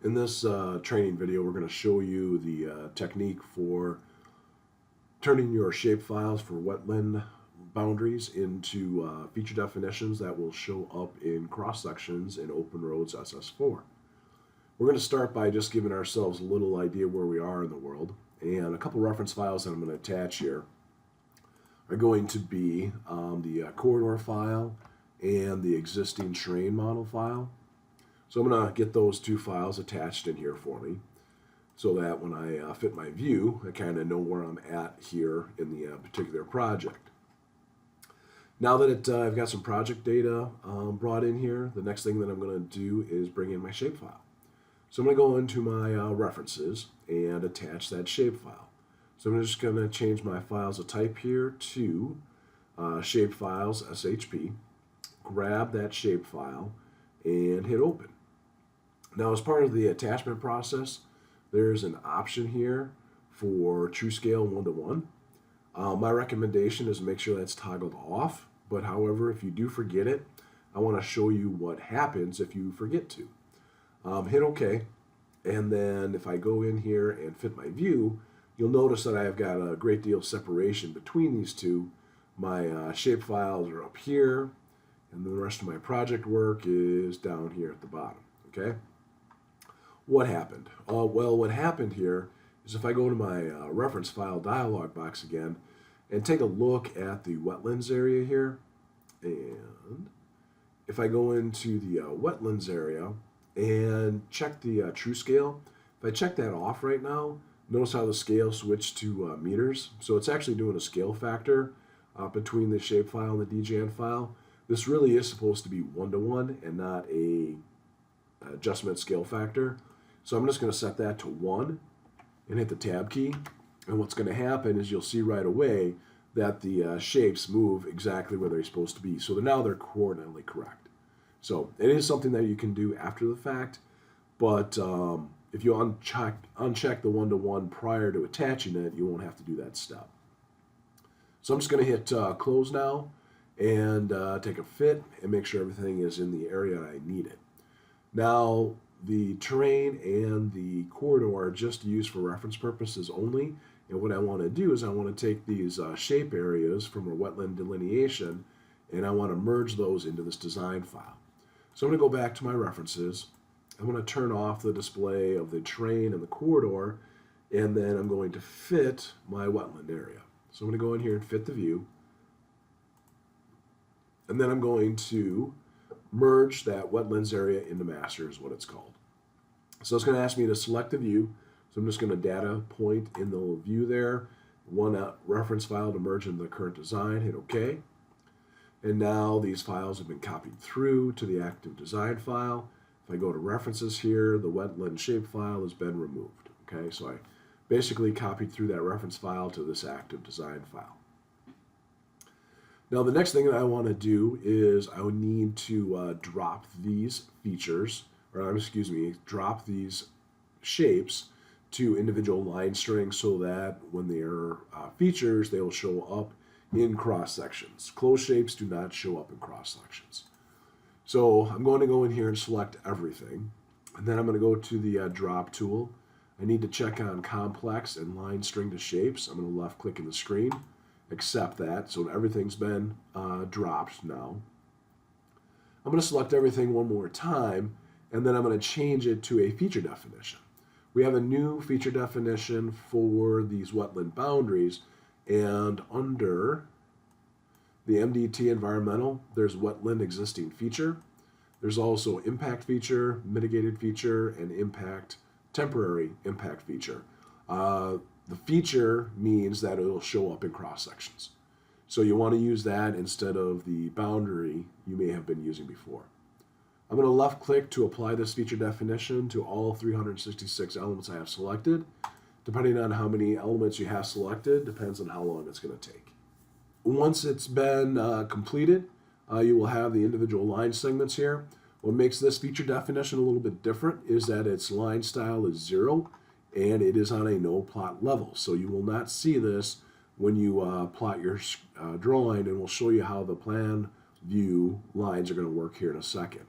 In this training video, we're going to show you the technique for turning your shapefiles for wetland boundaries into feature definitions that will show up in cross-sections in Open Roads SS4. We're going to start by just giving ourselves a little idea where we are in the world, and a couple reference files that I'm going to attach here are going to be the corridor file and the existing terrain model file. So I'm going to get those two files attached in here for me so that when I fit my view, I kind of know where I'm at here in the particular project. Now that I've got some project data brought in here, the next thing that I'm going to do is bring in my shapefile. So I'm going to go into my references and attach that shapefile. So I'm just going to change my files of type here to shapefiles SHP, grab that shapefile, and hit open. Now, as part of the attachment process, there's an option here for true scale 1:1. My recommendation is make sure that's toggled off, but however, if you do forget it, I want to show you what happens if you forget to. Hit OK, and then if I go in here and fit my view, you'll notice that I've got a great deal of separation between these two. My shape files are up here, and then the rest of my project work is down here at the bottom. Okay. What happened? Well, what happened here is if I go to my reference file dialog box again and take a look at the wetlands area here, and if I go into the wetlands area and check the true scale, if I check that off right now, notice how the scale switched to meters. So it's actually doing a scale factor between the shapefile and the DJN file. This really is supposed to be 1:1 and not a adjustment scale factor. So I'm just going to set that to 1 and hit the tab key. And what's going to happen is you'll see right away that the shapes move exactly where they're supposed to be. So now they're coordinately correct. So it is something that you can do after the fact, but if you uncheck the 1:1 prior to attaching it, you won't have to do that step. So I'm just going to hit close now and take a fit and make sure everything is in the area I need it. Now, the terrain and the corridor are just used for reference purposes only. And what I want to do is I want to take these shape areas from a wetland delineation and I want to merge those into this design file. So I'm going to go back to my references. I'm going to turn off the display of the terrain and the corridor, and then I'm going to fit my wetland area. So I'm going to go in here and fit the view. And then I'm going to merge that wetlands area into master is what it's called. So it's going to ask me to select the view. So I'm just going to data point in the view there, one reference file to merge into the current design, hit OK. And now these files have been copied through to the active design file. If I go to references here, the wetland shape file has been removed. Okay, so I basically copied through that reference file to this active design file. Now the next thing that I want to do is I would need to drop these features, or excuse me, drop these shapes to individual line strings so that when they are features, they will show up in cross sections. Closed shapes do not show up in cross sections. So I'm going to go in here and select everything, and then I'm going to go to the drop tool. I need to check on complex and line string to shapes. I'm going to left click in the screen, accept that, so everything's been dropped now. I'm going to select everything one more time, and then I'm going to change it to a feature definition. We have a new feature definition for these wetland boundaries, and under the MDT environmental, there's wetland existing feature. There's also impact feature, mitigated feature, and impact temporary impact feature. The feature means that it will show up in cross sections. So you want to use that instead of the boundary you may have been using before. I'm going to left click to apply this feature definition to all 366 elements I have selected. Depending on how many elements you have selected, depends on how long it's going to take. Once it's been completed, you will have the individual line segments here. What makes this feature definition a little bit different is that its line style is 0 and it is on a no plot level. So you will not see this when you plot your drawing, and we'll show you how the plan view lines are going to work here in a second.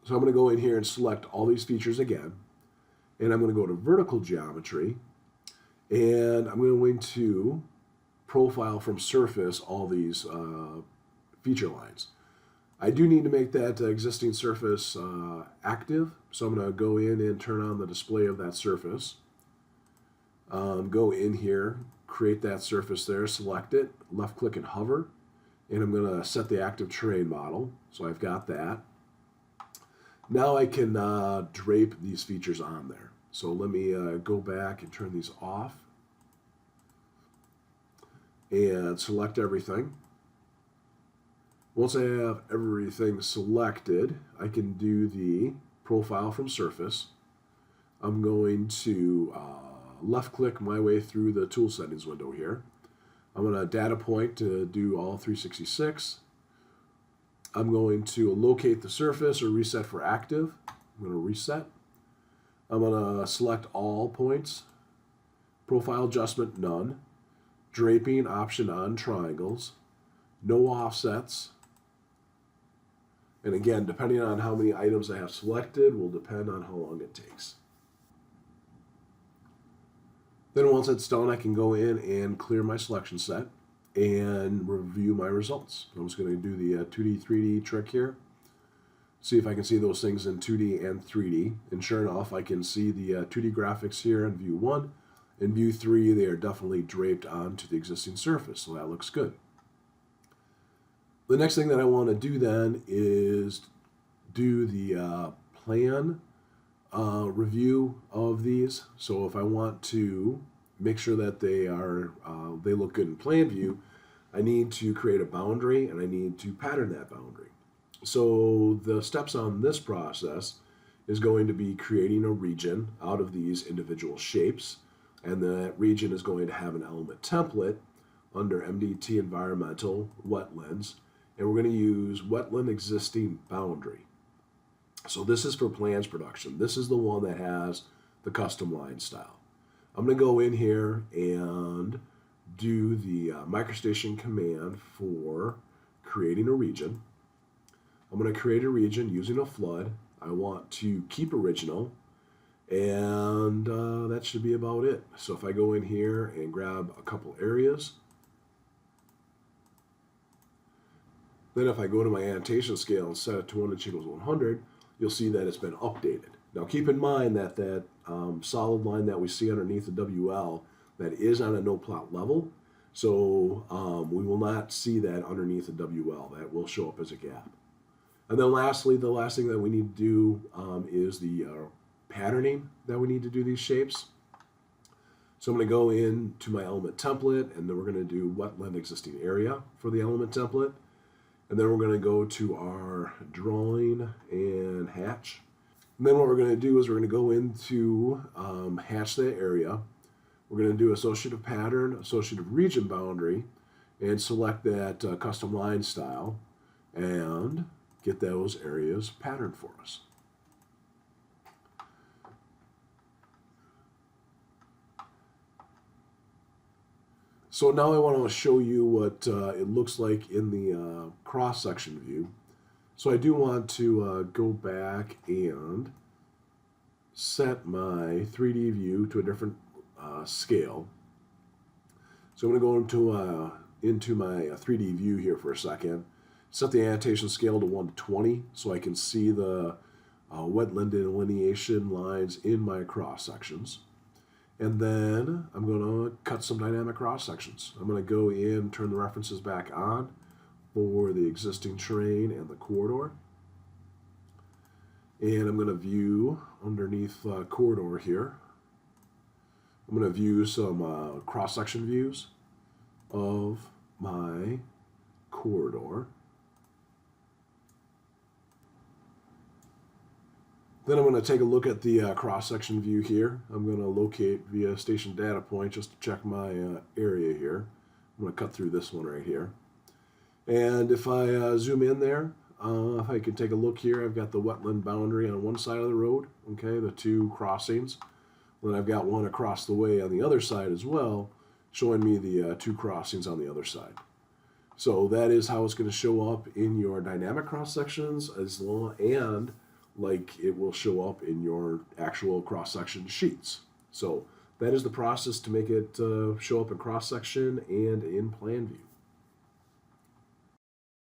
So I'm going to go in here and select all these features again. and I'm going to go to vertical geometry, and I'm going to profile from surface all these feature lines. I do need to make that existing surface active, so I'm going to go in and turn on the display of that surface. Go in here, create that surface there, select it, left click and hover, and I'm going to set the active terrain model. So I've got that. Now I can drape these features on there. So let me go back and turn these off and select everything. Once I have everything selected, I can do the profile from surface. I'm going to left click my way through the tool settings window here. I'm going to data point to do all 366. I'm going to locate the surface or reset for active. I'm going to reset. I'm going to select all points. Profile adjustment, none. Draping option on triangles. No offsets. And again, depending on how many items I have selected will depend on how long it takes. Then once it's done, I can go in and clear my selection set and review my results. I'm just going to do the 2D, 3D trick here. See if I can see those things in 2D and 3D. And sure enough, I can see the 2D graphics here in view 1. In view 3, they are definitely draped onto the existing surface, so that looks good. The next thing that I want to do then is do the plan review of these. So if I want to make sure that they look good in plan view, I need to create a boundary and I need to pattern that boundary. So the steps on this process is going to be creating a region out of these individual shapes, and that region is going to have an element template under MDT Environmental Wetlands, and we're going to use Wetland Existing Boundary. So this is for plans production. This is the one that has the custom line style. I'm going to go in here and do the MicroStation command for creating a region. I'm going to create a region using a flood. I want to keep original, and that should be about it. So if I go in here and grab a couple areas, then if I go to my annotation scale and set it to 1 inch equals 100, you'll see that it's been updated. Now keep in mind that that solid line that we see underneath the WL, that is on a no plot level, so we will not see that underneath the WL. That will show up as a gap. And then lastly, the last thing that we need to do is the patterning that we need to do these shapes. So I'm going to go into my element template, and then we're going to do wetland existing area for the element template. And then we're going to go to our drawing and hatch. And then what we're going to do is we're going to go into hatch that area. We're going to do associative pattern, associative region boundary, and select that custom line style and get those areas patterned for us. So now I want to show you what it looks like in the cross-section view. So I do want to go back and set my 3D view to a different scale. So I'm going to go into my 3D view here for a second. Set the annotation scale to 1 to 20 so I can see the wetland delineation lines in my cross-sections. And then I'm going to cut some dynamic cross-sections. I'm going to go in, turn the references back on for the existing terrain and the corridor. And I'm going to view underneath corridor here. I'm going to view some cross-section views of my corridor. Then I'm going to take a look at the cross-section view here. I'm going to locate via station data point just to check my area here. I'm going to cut through this one right here. And if I zoom in there, if I can take a look here, I've got the wetland boundary on one side of the road, okay, the two crossings. Then I've got one across the way on the other side as well, showing me the two crossings on the other side. So that is how it's going to show up in your dynamic cross-sections, as long and like it will show up in your actual cross-section sheets. So that is the process to make it show up in cross-section and in plan view.